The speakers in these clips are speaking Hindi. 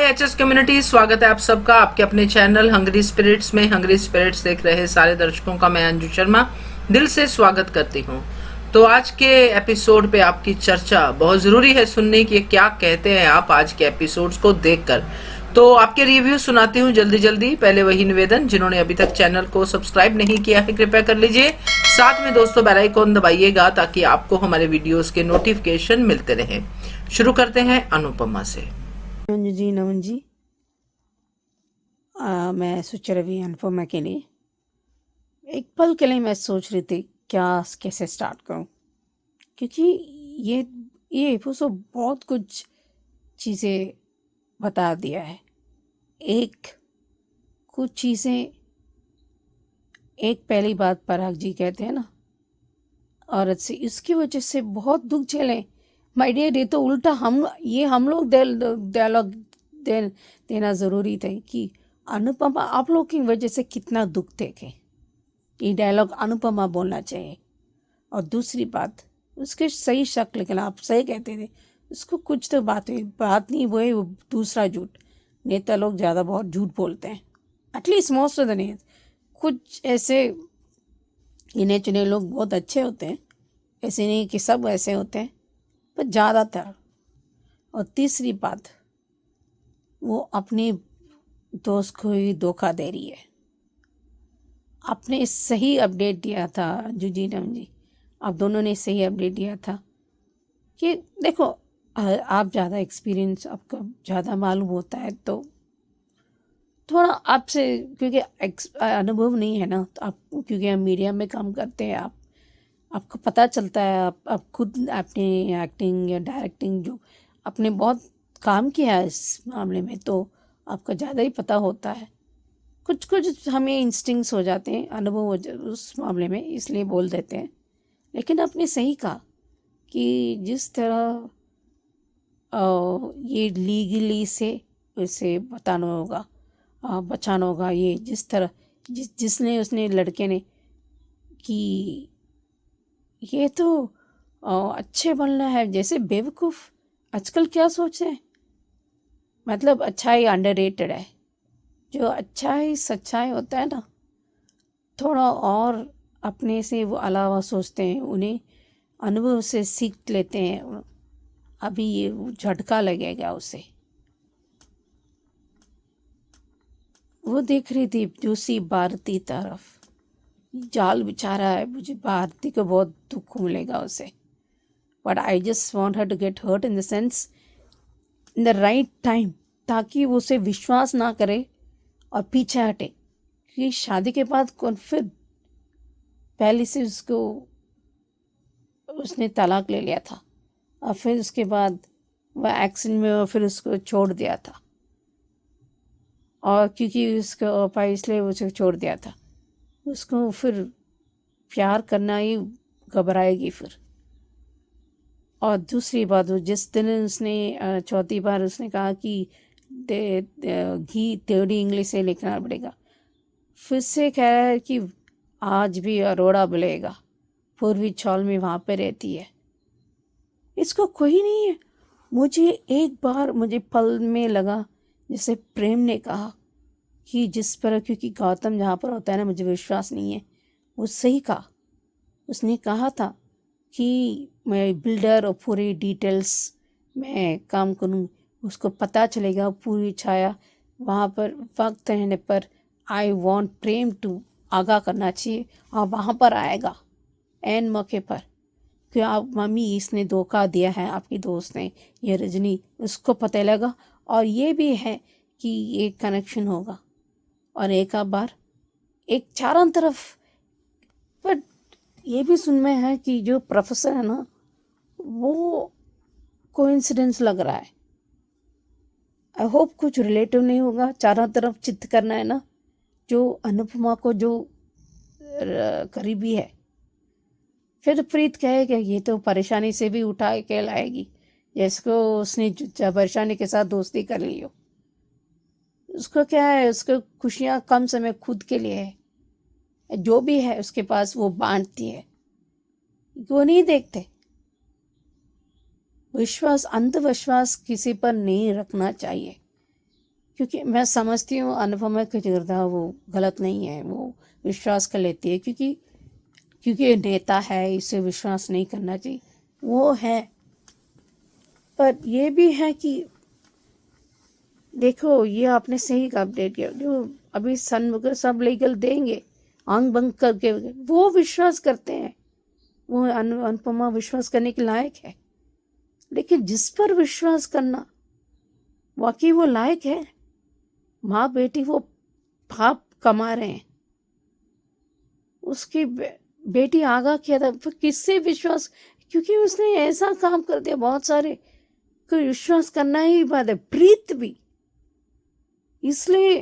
एचएस कम्युनिटी, स्वागत है आप सबका आपके अपने चैनल हंग्री स्पिरिट्स में। हंग्री स्पिरिट्स देख रहे सारे दर्शकों का मैं अंजू शर्मा दिल से स्वागत करती हूँ। तो आज के एपिसोड पे आपकी चर्चा बहुत जरूरी है सुनने की, क्या कहते हैं आप आज के एपिसोड्स को देखकर। तो आपके रिव्यू सुनाती हूँ जल्दी जल्दी। पहले वही निवेदन, जिन्होंने अभी तक चैनल को सब्सक्राइब नहीं किया है कृपया कर लीजिए। साथ में दोस्तों बेल आइकॉन दबाइएगा ताकि आपको हमारे वीडियोस के नोटिफिकेशन मिलते रहे। शुरू करते हैं अनुपमा से। नमन जी, मैं सोच रही अनुपमा के लिए एक पल के लिए मैं सोच रही थी कैसे स्टार्ट करूं, क्योंकि ये एपिसोड बहुत कुछ चीज़ें बता दिया है। कुछ चीज़ें, एक पहली बात पराग जी कहते हैं ना, औरत से इसकी वजह से बहुत दुख झेले। माय डियर, ये तो उल्टा हम लोग डायलॉग देना ज़रूरी था कि अनुपमा आप लोग की वजह से कितना दुख देखे, ये डायलॉग अनुपमा बोलना चाहिए। और दूसरी बात, उसके सही शक, लेकिन आप सही कहते थे उसको कुछ तो बात नहीं, वो दूसरा झूठ। नेता लोग ज़्यादा बहुत झूठ बोलते हैं, एटलीस्ट मोस्ट ऑफ द नेता। कुछ ऐसे गिने चुने लोग बहुत अच्छे होते हैं, ऐसे नहीं कि सब ऐसे होते हैं, पर ज़्यादातर। और तीसरी बात, वो अपने दोस्त को ही धोखा दे रही है। आपने सही अपडेट दिया था नमन जी, आप दोनों ने सही अपडेट दिया था कि देखो, आप ज़्यादा एक्सपीरियंस, आपका ज़्यादा मालूम होता है, तो थोड़ा आपसे, क्योंकि अनुभव नहीं है ना, तो आप, क्योंकि हम मीडिया में काम करते हैं, आपको पता चलता है। आप खुद अपने एक्टिंग या डायरेक्टिंग जो आपने बहुत काम किया है इस मामले में, तो आपको ज़्यादा ही पता होता है। कुछ हमें इंस्टिंक्ट्स हो जाते हैं, अनुभव उस मामले में, इसलिए बोल देते हैं। लेकिन आपने सही कहा कि जिस तरह ये लीगली से उसे बचाना होगा, ये जिस तरह जिसने उसने लड़के ने कि ये तो अच्छे बनना है, जैसे बेवकूफ़ आजकल क्या सोच रहे हैं। मतलब अच्छाई अंडररेटेड है। जो अच्छाई सच्चाई होता है ना, थोड़ा और अपने से वो अलावा सोचते हैं, उन्हें अनुभव से सीख लेते हैं। अभी ये झटका लगेगा उसे। वो देख रही थी दूसरी भारती तरफ, जाल बिछा रहा है, मुझे भारती को बहुत दुख मिलेगा उसे। But I just want her to get hurt in the sense, in the right time, ताकि वो उसे विश्वास ना करे और पीछे हटे। क्योंकि शादी के बाद कौन फिर पहले से उसने तलाक ले लिया था, और फिर उसके बाद वह एक्सीडेंट में फिर उसको छोड़ दिया था, और क्योंकि उसका पापा इसलिए उसे छोड़ दिया था, उसको फिर प्यार करना ही घबराएगी फिर। और दूसरी बात, वो जिस दिन उसने चौथी बार उसने कहा कि घी तेरी इंग्लिश से लिखना पड़ेगा, फिर से कह रहा है कि आज भी अरोड़ा बोलेगा, पूर्वी चौल में वहाँ पे रहती है। इसको कोई नहीं है। मुझे पल में लगा जैसे प्रेम ने कहा कि जिस पर, क्योंकि गौतम जहाँ पर होता है ना, मुझे विश्वास नहीं है, वो सही कहा। उसने कहा था कि मैं बिल्डर और पूरी डिटेल्स में काम करूँ, उसको पता चलेगा पूरी छाया वहाँ पर वक्त रहने पर। आई वॉन्ट प्रेम टू आगाह करना चाहिए, और वहाँ पर आएगा एन मौके पर कि आप मम्मी इसने धोखा दिया है, आपकी दोस्त ने, ये रजनी, उसको पता लगा। और ये भी है कि ये कनेक्शन होगा, और एक बार एक चारों तरफ। पर ये भी सुन में है कि जो प्रोफेसर है ना, वो कोइंसिडेंस लग रहा है। आई होप कुछ रिलेटिव नहीं होगा। चारों तरफ चित्त करना है ना, जो अनुपमा को जो करीबी है। फिर प्रीत कहेगा ये तो परेशानी से भी उठा के लाएगी, जिसको उसने परेशानी के साथ दोस्ती कर ली हो। उसको क्या है, उसको खुशियाँ कम समय खुद के लिए है, जो भी है उसके पास वो बांटती है। वो नहीं देखते। अंधविश्वास किसी पर नहीं रखना चाहिए। क्योंकि मैं समझती हूँ अनुपमा का किरदार वो गलत नहीं है, वो विश्वास कर लेती है क्योंकि क्योंकि ये नेता है, इसे विश्वास नहीं करना चाहिए, वो है। पर ये भी है कि देखो, ये आपने सही का अपडेट किया, जो अभी सन सब लीगल देंगे आंग बंग करके, वो विश्वास करते हैं, वो अनुपमा विश्वास करने के लायक है। लेकिन जिस पर विश्वास करना वाकई वो लायक है, माँ बेटी वो पाप कमा रहे हैं, उसकी बेटी आगा किया था, फिर किससे विश्वास, क्योंकि उसने ऐसा काम कर दिया, बहुत सारे को विश्वास करना ही बात है, प्रीत भी। इसलिए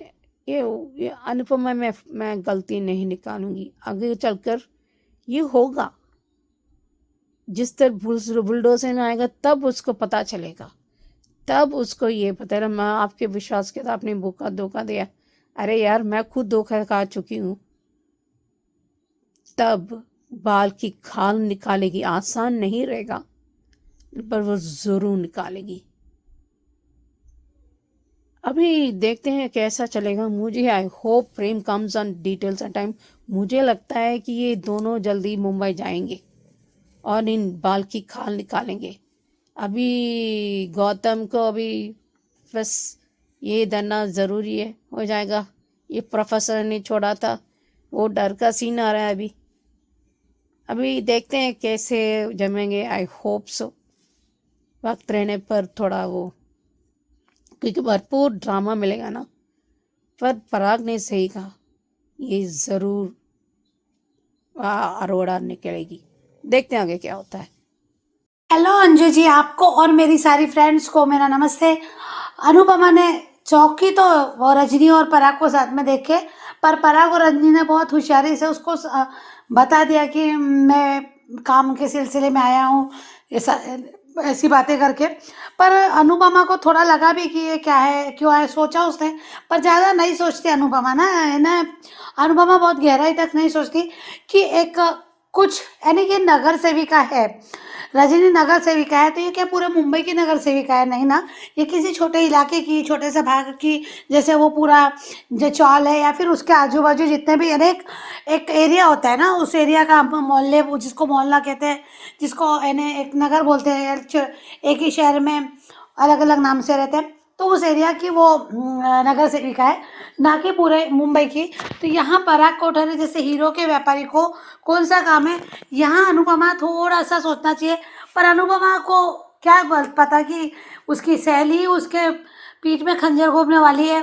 ये अनुपमा में मैं गलती नहीं निकालूंगी, आगे चलकर ये होगा, जिस तरह बुलडोजर में आएगा तब उसको पता चलेगा, तब उसको ये पता है, मैं आपके विश्वास के साथ आपने धोखा दिया, अरे यार मैं खुद धोखा खा चुकी हूँ। तब बाल की खाल निकालेगी, आसान नहीं रहेगा पर वो जरूर निकालेगी। अभी देखते हैं कैसा चलेगा। मुझे I hope Prem comes on details at time. मुझे लगता है कि ये दोनों जल्दी मुंबई जाएंगे और इन बाल की खाल निकालेंगे। अभी गौतम को अभी बस ये डरना ज़रूरी है, हो जाएगा। ये प्रोफेसर ने छोड़ा था, वो डर का सीन आ रहा है अभी देखते हैं कैसे जमेंगे। आई होप सो, वक्त रहने पर थोड़ा वो, क्योंकि भरपूर ड्रामा मिलेगा ना। पर पराग ने सही कहा, ये ज़रूर अरोड़ा निकलेगी। देखते हैं आगे क्या होता है। हेलो अंजू जी, आपको और मेरी सारी फ्रेंड्स को मेरा नमस्ते। अनुपमा ने चौकी तो वो रजनी और पराग को साथ में देखे, पर पराग और रजनी ने बहुत होशियारी से उसको बता दिया कि मैं काम के सिलसिले में आया हूँ, ऐसी बातें करके। पर अनुपमा को थोड़ा लगा भी कि ये क्या है, क्यों है, सोचा उसने, पर ज़्यादा नहीं सोचती अनुपमा ना। अनुपमा बहुत गहराई तक नहीं सोचती कि एक कुछ यानी कि नगर सेविका है, रजनी नगर सेविका है, तो ये क्या पूरे मुंबई की नगर सेविका है? नहीं ना, ये किसी छोटे इलाके की, छोटे से भाग की, जैसे वो पूरा जो चौल है या फिर उसके आजू बाजू जितने भी एक एरिया होता है ना, उस एरिया का मोहल्ले, जिसको मोहल्ला कहते हैं, जिसको एक नगर बोलते हैं, एक ही शहर में अलग अलग नाम से रहते हैं, तो उस एरिया की वो नगर सेविका है, ना कि पूरे मुंबई की। तो यहाँ पराग कोठारी जैसे हीरो के व्यापारी को कौन सा काम है, यहाँ अनुपमा थोड़ा सा सोचना चाहिए। पर अनुपमा को क्या पता कि उसकी सहेली उसके पीठ में खंजर घोंपने वाली है,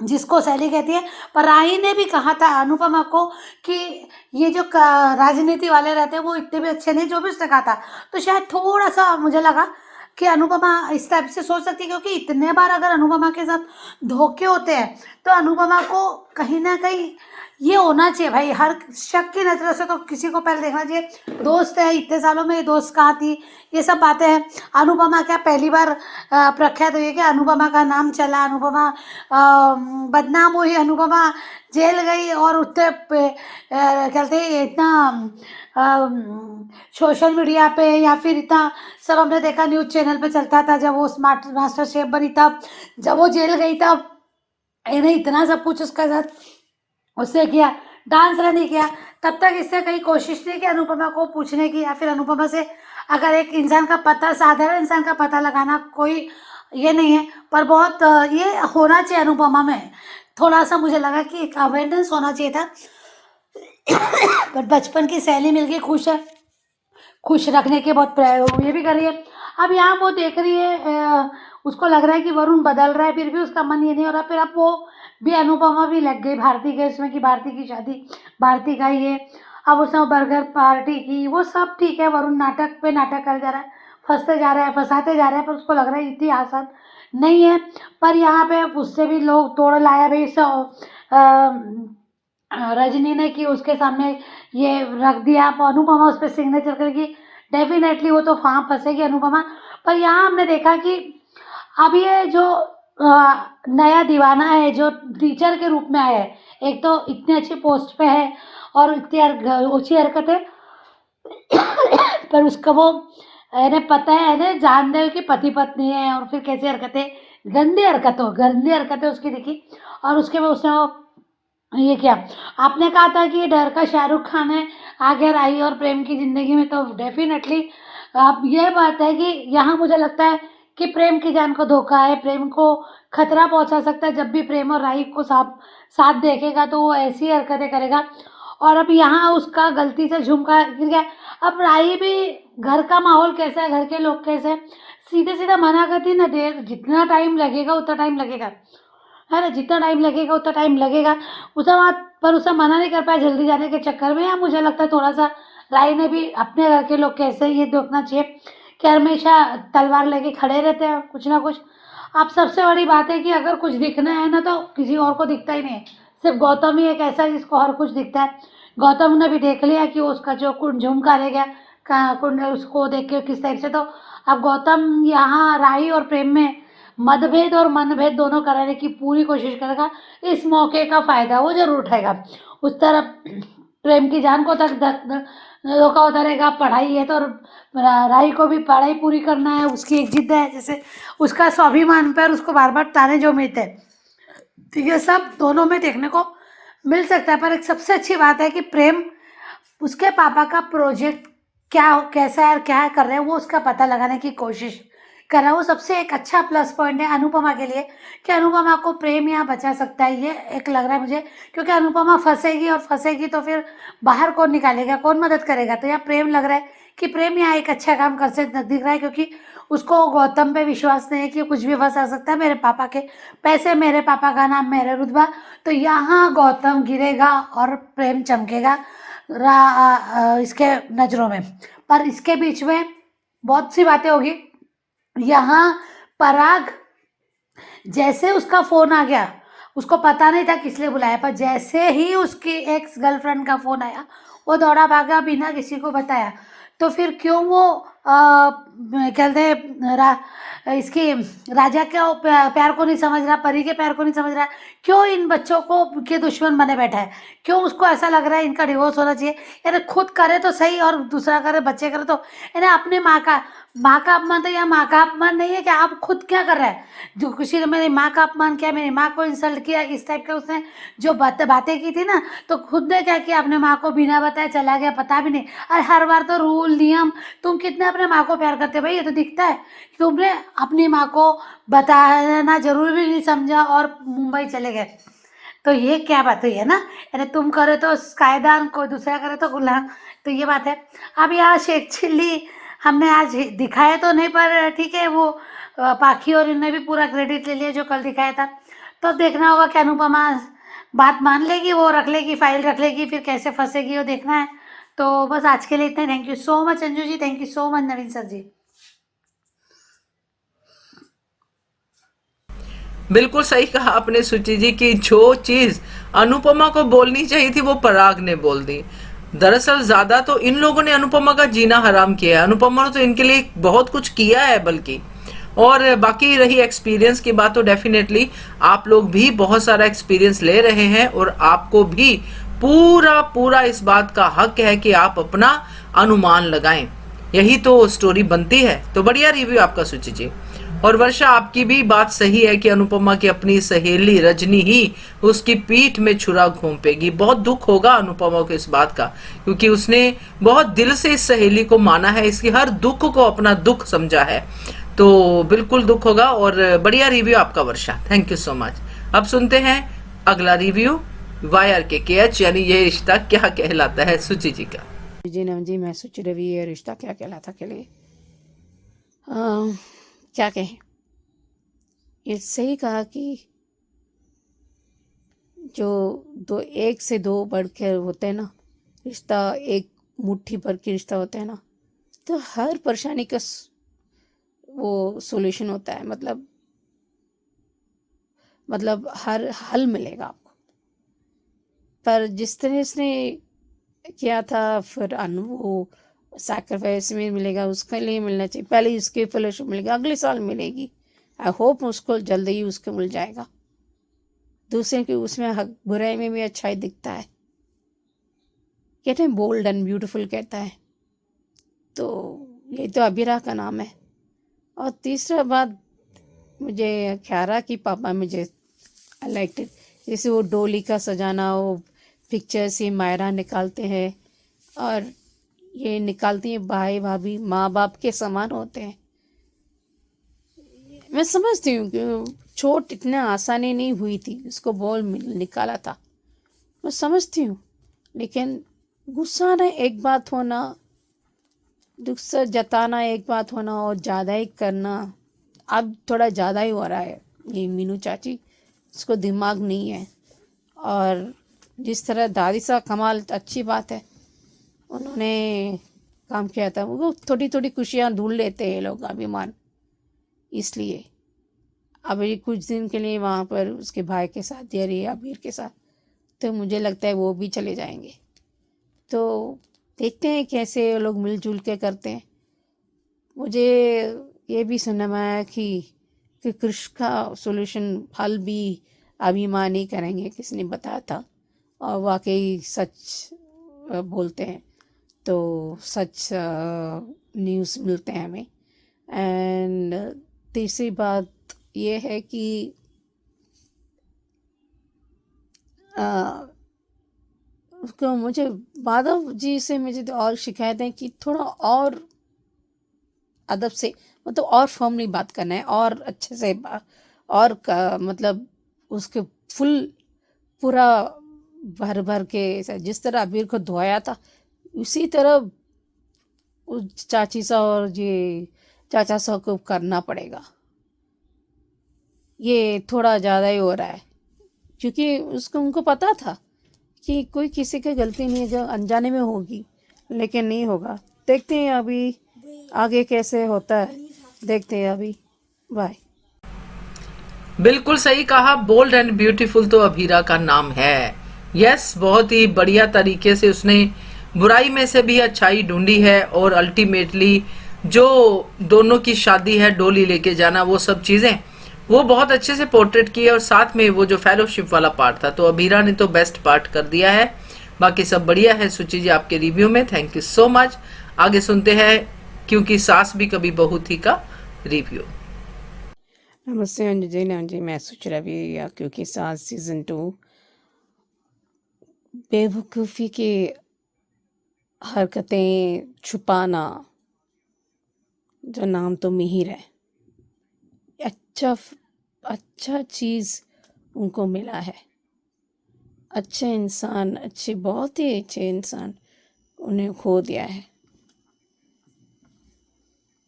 जिसको सहेली कहती है। पर राही ने भी कहा था अनुपमा को कि ये जो राजनीति वाले रहते हैं वो इतने भी अच्छे नहीं, जो भी उसने कहा था। तो शायद थोड़ा सा मुझे लगा कि अनुपमा इस टाइप से सोच सकती है, क्योंकि इतने बार अगर अनुपमा के साथ धोखे होते हैं तो अनुपमा को कहीं ना कहीं ये होना चाहिए भाई, हर शक की नज़रों से तो किसी को पहले देखना चाहिए। दोस्त है, इतने सालों में ये दोस्त कहाँ थी, ये सब बातें हैं। अनुपमा क्या पहली बार प्रख्यात हुई है कि अनुपमा का नाम चला, अनुपमा बदनाम हुई, अनुपमा जेल गई, और उतने कहते हैं इतना सोशल मीडिया पे या फिर इतना सब हमने देखा, न्यूज़ चैनल पे चलता था जब वो स्मार्ट मास्टर शेफ बनी, तब जब वो जेल गई तब इन्हें इतना सब कुछ उसके साथ उससे किया, डांस नहीं किया, तब तक इससे कहीं कोशिश नहीं की अनुपमा को पूछने की, या फिर अनुपमा से अगर एक इंसान का पता, साधारण इंसान का पता लगाना कोई ये नहीं है। पर बहुत ये होना चाहिए अनुपमा में, थोड़ा सा मुझे लगा कि एक अवेयरनेस होना चाहिए था। पर बचपन की सहेली मिल गई, खुश है, खुश रखने के बहुत ये भी कर रही है। अब यहाँ वो देख रही है, उसको लग रहा है कि वरुण बदल रहा है, फिर भी उसका मन ये नहीं हो रहा। फिर अब वो भी अनुपमा भी लग गई भारती के इसमें कि भारती की शादी, भारती का ये, अब उसने बर्गर पार्टी की, वो सब ठीक है। वरुण नाटक पे नाटक कर जा रहा है, फंसते जा रहा है, फंसाते जा रहा है, पर उसको लग रहा है इतनी आसान नहीं है। पर यहाँ पे उससे भी लोग तोड़ लाया भाई, रजनी ने कि उसके सामने ये रख दिया, अनुपमा उस पर सिग्नेचर करेगी, डेफिनेटली वो तो वहाँ फंसेगी अनुपमा। पर यहाँ हमने देखा कि अब ये जो नया दीवाना है, जो टीचर के रूप में आया है, एक तो इतने अच्छे पोस्ट पे है और इतनी ऊँची हरकतें, पर उसका वो इन्हें पता है, इन्हें जान दे कि पति पत्नी है, और फिर कैसी हरकतें गंदी हरकतें उसकी दिखी और उसके बाद उसने वो ये क्या आपने कहा था कि डर का शाहरुख खान है आ गया राही और प्रेम की जिंदगी में, तो डेफिनेटली अब ये बात है कि यहाँ मुझे लगता है कि प्रेम की जान को धोखा है, प्रेम को खतरा पहुंचा सकता है। जब भी प्रेम और राही को साथ देखेगा तो वो ऐसी हरकतें करेगा। और अब यहाँ उसका गलती से झुमका गिर गया। अब राही भी घर का माहौल कैसा है, घर के लोग कैसे हैं, सीधे सीधा मना करती ना, देर जितना टाइम लगेगा उतना टाइम लगेगा, है ना, जितना टाइम लगेगा उतना टाइम लगेगा। उसे बात पर उसे मना नहीं कर पाया जल्दी जाने के चक्कर में। या मुझे लगता है थोड़ा सा राही ने भी अपने घर के लोग कैसे ये देखना चाहिए कि हमेशा तलवार लेके खड़े रहते हैं कुछ ना कुछ। अब सबसे बड़ी बात है कि अगर कुछ दिखना है ना तो किसी और को दिखता ही नहीं है, सिर्फ गौतम ही एक ऐसा है जिसको हर कुछ दिखता है। गौतम ने भी देख लिया कि उसका जो कुंड झुमका रह गया कुंड, उसको देख के किस टाइप से, तो अब गौतम यहाँ राही और प्रेम में मतभेद और मनभेद दोनों कराने की पूरी कोशिश करेगा। इस मौके का फायदा वो जरूर उठाएगा। उस तरफ प्रेम की जान को तक धोखा होता रहेगा, पढ़ाई है तो राही को भी पढ़ाई पूरी करना है, उसकी एक जिद है, जैसे उसका स्वाभिमान पर उसको बार बार ताने जो मिलते हैं, तो ये सब दोनों में देखने को मिल सकता है। पर एक सबसे अच्छी बात है कि प्रेम उसके पापा का प्रोजेक्ट क्या कैसा है और क्या कर रहे हैं वो उसका पता लगाने की कोशिश कर रहा है। वो सबसे एक अच्छा प्लस पॉइंट है अनुपमा के लिए कि अनुपमा को प्रेम यहाँ बचा सकता है, ये एक लग रहा है मुझे, क्योंकि अनुपमा फंसेगी और फंसेगी तो फिर बाहर कौन निकालेगा, कौन मदद करेगा। तो यहाँ प्रेम लग रहा है कि प्रेम यहाँ एक अच्छा काम कर से दिख रहा है, क्योंकि उसको गौतम पे विश्वास नहीं है कि कुछ भी फंसा सकता है। मेरे पापा के पैसे, मेरे पापा का नाम, मेरा रुतबा, तो यहाँ गौतम गिरेगा और प्रेम चमकेगा इसके नज़रों में। पर इसके बीच में बहुत सी बातें होगी। यहाँ पराग जैसे उसका फोन आ गया, उसको पता नहीं था किस लिए बुलाया, पर जैसे ही उसकी एक्स गर्लफ्रेंड का फोन आया वो दौड़ा भागा बिना किसी को बताया। तो फिर क्यों वो कहते हैं इसकी राजा के प्यार को नहीं समझ रहा, परी के प्यार को नहीं समझ रहा, क्यों इन बच्चों को के दुश्मन बने बैठा है, क्यों उसको ऐसा लग रहा है इनका डिवोर्स होना चाहिए। यार खुद करे तो सही और दूसरा करे, बच्चे करे तो, यानी अपने माँ का अपमान, तो या माँ का अपमान नहीं है कि आप खुद क्या कर रहा है, जो किसी ने मेरी माँ का अपमान किया, मेरी माँ को इंसल्ट किया, इस टाइप का उसने जो बातें की थी ना, तो खुद ने क्या किया, अपने माँ को बिना बताए चला गया, पता भी नहीं। अरे हर बार तो रूल नियम, तुम कितने अपने माँ को प्यार करते हो भाई, ये तो दिखता है। तुमने अपनी माँ को बताना जरूरी भी नहीं समझा और मुंबई चले गए, तो ये क्या बात हुई है ना, यानी तुम करे तो कायदान, कोई दूसरा करे तो गुलाम, तो ये बात है। अब यहाँ शेख चिल्ली हमने आज दिखाया तो नहीं, पर ठीक है, वो पाखी और इनने भी पूरा क्रेडिट ले लिया जो कल दिखाया था। तो देखना होगा कि अनुपमा बात मान लेगी, वो रख लेगी, फाइल रख लेगी, फिर कैसे फंसेगी वो देखना है। तो बस आज के लिए इतना ही। Thank you so much Anju ji, thank you so much Naveen sir ji. बिल्कुल सही कहा आपने सुचि जी की जो चीज अनुपमा को बोलनी चाहिए थी वो पराग ने बोल दी। दरअसल ज्यादा तो इन लोगों ने अनुपमा का जीना हराम किया है। अनुपमा ने तो इनके लिए बहुत कुछ किया है बल्कि। और बाकी रही एक्सपीरियंस की बात, तो डेफिनेटली आप लोग भी बहुत सारा एक्सपीरियंस ले रहे हैं और आपको भी पूरा पूरा इस बात का हक है कि आप अपना अनुमान लगाएं। यही तो स्टोरी बनती है। तो बढ़िया रिव्यू आपका सुचि जी। और वर्षा आपकी भी बात सही है कि अनुपमा की अपनी सहेली रजनी ही उसकी पीठ में छुरा घोंपेगी। बहुत दुख होगा अनुपमा को इस बात का, क्योंकि उसने बहुत दिल से इस सहेली को माना है, इसकी हर दुख को अपना दुख समझा है। तो बिल्कुल दुख होगा। और बढ़िया रिव्यू आपका वर्षा, थैंक यू सो मच। अब सुनते हैं अगला रिव्यू YRKKH, यानी ये रिश्ता क्या कहलाता है, सुचि जी का। जी नम जी, मैं सुचि रवि, ये रिश्ता क्या कहलाता के लिए क्या कहें, ये सही कहा कि जो दो एक से दो बढ़ के होते हैं ना रिश्ता, एक मुट्ठी भर के रिश्ता होता है ना, तो हर परेशानी का वो सॉल्यूशन होता है, मतलब हर हल मिलेगा आपको। पर जिस तरह इसने किया था, फिर वो सैक्रिफाइस में मिलेगा, उसके लिए मिलना चाहिए, पहले इसके फेलोशिप मिलेगा, अगले साल मिलेगी। आई होप उसको जल्द ही उसको मिल जाएगा। दूसरे की उसमें बुराई में भी अच्छाई दिखता है, कहते हैं बोल्ड एंड ब्यूटीफुल कहता है, तो ये तो अभिरा का नाम है। और तीसरा बात मुझे ख्याल रहा कि पापा मुझे लाइक इट, जैसे वो डोली का सजाना, वो पिक्चर से मायरा निकालते हैं और ये निकालती हैं भाई भाभी माँ बाप के समान होते हैं। मैं समझती हूँ कि चोट इतना आसानी नहीं हुई थी, उसको बॉल निकाला था, मैं समझती हूँ, लेकिन गुस्सा ना एक बात होना, गुस्सा जताना एक बात होना और ज़्यादा ही करना, अब थोड़ा ज़्यादा ही हो रहा है। ये मीनू चाची, उसको दिमाग नहीं है। और जिस तरह दादी साहब कमाल, अच्छी बात है, उन्होंने काम किया था। वो थोड़ी थोड़ी खुशियाँ ढूंढ लेते हैं ये लोग, अभिमान। इसलिए अब ये कुछ दिन के लिए वहाँ पर उसके भाई के साथ या रे अबीर के साथ, तो मुझे लगता है वो भी चले जाएंगे। तो देखते हैं कैसे ये लोग मिलजुल के करते हैं। मुझे ये भी सुनने में आया कि कृष्ण का सॉल्यूशन हल भी अभिमान ही करेंगे, किसने बताया था, और वाकई सच बोलते हैं तो सच न्यूज़ मिलते हैं हमें। एंड तीसरी बात ये है कि उसको मुझे माधव जी से मुझे तो और शिकायत है कि थोड़ा और अदब से, मतलब और फॉर्मली बात करना है, और अच्छे से और मतलब उसके फुल पूरा भर भर के, जिस तरह अबीर को धोया था उसी तरह उस चाची सा और ये चाचा सा को करना पड़ेगा। ये थोड़ा ज़्यादा ही हो रहा है, क्योंकि उसको उनको पता था कि कोई किसी की गलती नहीं है, जो अनजाने में होगी, लेकिन नहीं होगा। देखते हैं अभी आगे कैसे होता है, देखते हैं अभी। बाय। बिल्कुल सही कहा, बोल्ड एंड ब्यूटीफुल तो अभीरा का नाम है। यस, बहुत ही बढ़िया तरीके से उसने बुराई में से भी अच्छाई ढूंढी है, और अल्टीमेटली जो दोनों की शादी है, डोली लेके जाना, वो सब चीजें वो बहुत अच्छे से पोर्ट्रेट की है। और साथ में वो जो फेलोशिप वाला पार्ट था, तो अभीरा ने तो बेस्ट पार्ट कर दिया है। बाकी सब बढ़िया है। सुचि जी आपके रिव्यू में थैंक यू सो मच। आगे सुनते हैं क्योंकि सास भी कभी बहू थी का रिव्यू। नमस्ते अंजू जी, मैं सुचिरा भी, या क्योंकि सास सीज़न 2 बेवकूफ़ी की हरकतें छुपाना, जो नाम तो मिहिर है, अच्छा चीज़ उनको मिला है। अच्छे इंसान, अच्छे बहुत ही अच्छे इंसान उन्हें खो दिया है।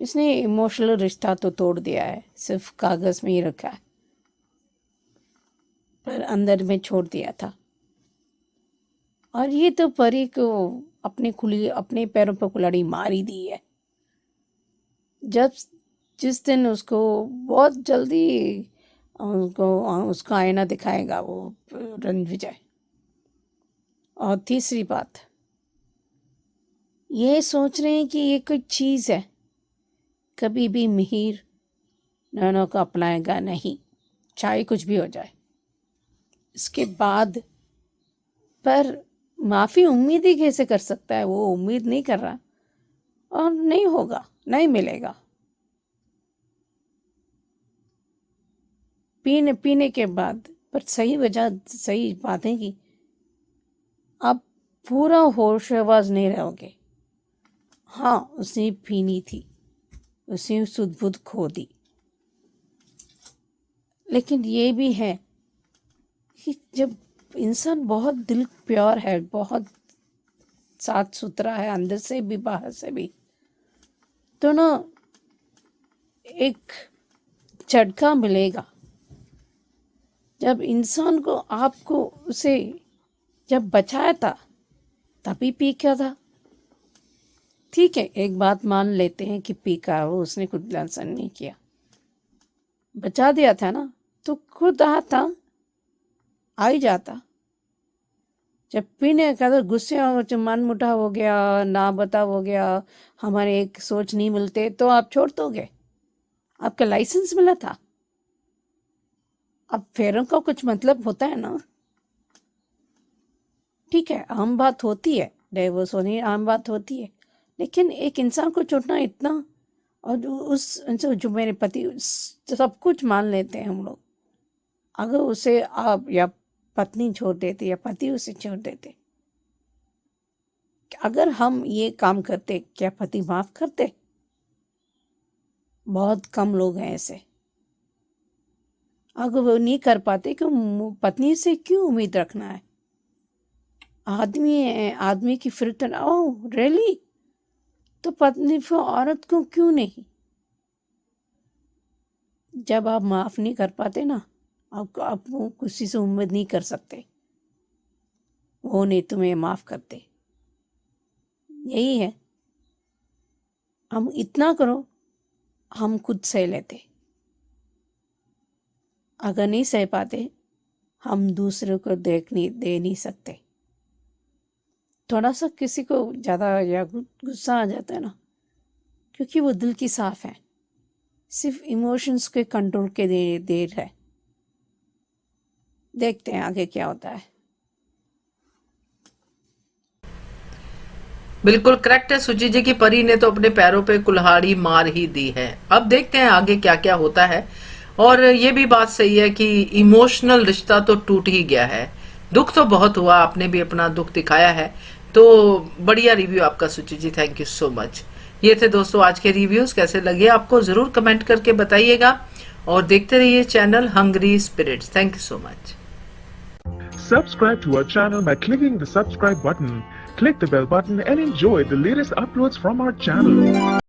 इसने इमोशनल रिश्ता तो तोड़ दिया है, सिर्फ कागज़ में ही रखा है, पर अंदर में छोड़ दिया था। और ये तो परी को अपने पैरों पर कुल्हाड़ी मारी दी है। जिस दिन उसको बहुत जल्दी उसका आईना दिखाएगा वो रणविजय। और तीसरी बात, ये सोच रहे हैं कि ये कोई चीज़ है, कभी भी मिहिर नैनो को अपनाएगा नहीं, चाहे कुछ भी हो जाए। इसके बाद पर माफ़ी उम्मीद ही कैसे कर सकता है? वो उम्मीद नहीं कर रहा, और नहीं होगा, नहीं मिलेगा। पीने के बाद, पर सही वजह, सही बात है कि आप पूरा होशआवाज नहीं रहोगे। हाँ, उसने पीनी थी, उसने सुध बुध खो दी, लेकिन ये भी है कि जब इंसान बहुत दिल प्योर है, बहुत साफ सुथरा है, अंदर से भी बाहर से भी, तो ना एक झटका मिलेगा। जब इंसान को, आपको उसे जब बचाया था तभी पी क्या था। ठीक है, एक बात मान लेते हैं कि पी का वो उसने कुछ लंसन नहीं किया, बचा दिया था ना, तो खुद आता आ ही जाता। जब पीने का तो गुस्से और मन मुटाव हो गया, ना बताव हो गया, हमारे एक सोच नहीं मिलते, तो आप छोड़ दोगे? आपका लाइसेंस मिला था, अब फेरों का कुछ मतलब होता है ना। ठीक है, आम बात होती है, डाइवोर्स होनी आम बात होती है, लेकिन एक इंसान को छोड़ना इतना और जो मेरे पति सब कुछ मान लेते हैं हम लोग, अगर उसे आप या पत्नी छोड़ देते या पति उसे छोड़ देते, अगर हम ये काम करते क्या पति माफ करते? बहुत कम लोग हैं ऐसे। अगर वो नहीं कर पाते क्यों, पत्नी से क्यों उम्मीद रखना है? आदमी की फिर ओह रियली, तो पत्नी फिर औरत को क्यों नहीं? जब आप माफ नहीं कर पाते ना, आप किसी से उम्मीद नहीं कर सकते वो नहीं तुम्हें माफ करते। यही है, हम इतना करो, हम खुद सह लेते। अगर नहीं सह पाते, हम दूसरे को दे नहीं सकते। थोड़ा सा किसी को ज़्यादा या गुस्सा आ जाता है ना, क्योंकि वो दिल की साफ है, सिर्फ इमोशंस के कंट्रोल के देर है। देखते हैं आगे क्या होता है। बिल्कुल करेक्ट है सुची जी की परी ने तो अपने पैरों पे कुल्हाड़ी मार ही दी है। अब देखते हैं आगे क्या क्या होता है। और ये भी बात सही है कि इमोशनल रिश्ता तो टूट ही गया है। दुख तो बहुत हुआ, आपने भी अपना दुख दिखाया है। तो बढ़िया रिव्यू आपका सुची जी, थैंक यू सो मच। ये थे दोस्तों आज के रिव्यूज, कैसे लगे आपको जरूर कमेंट करके बताइएगा और देखते रहिए channel hungry spirits. Thank you so much. Subscribe to our channel by clicking the subscribe button. Click the bell button and enjoy the latest uploads from our channel.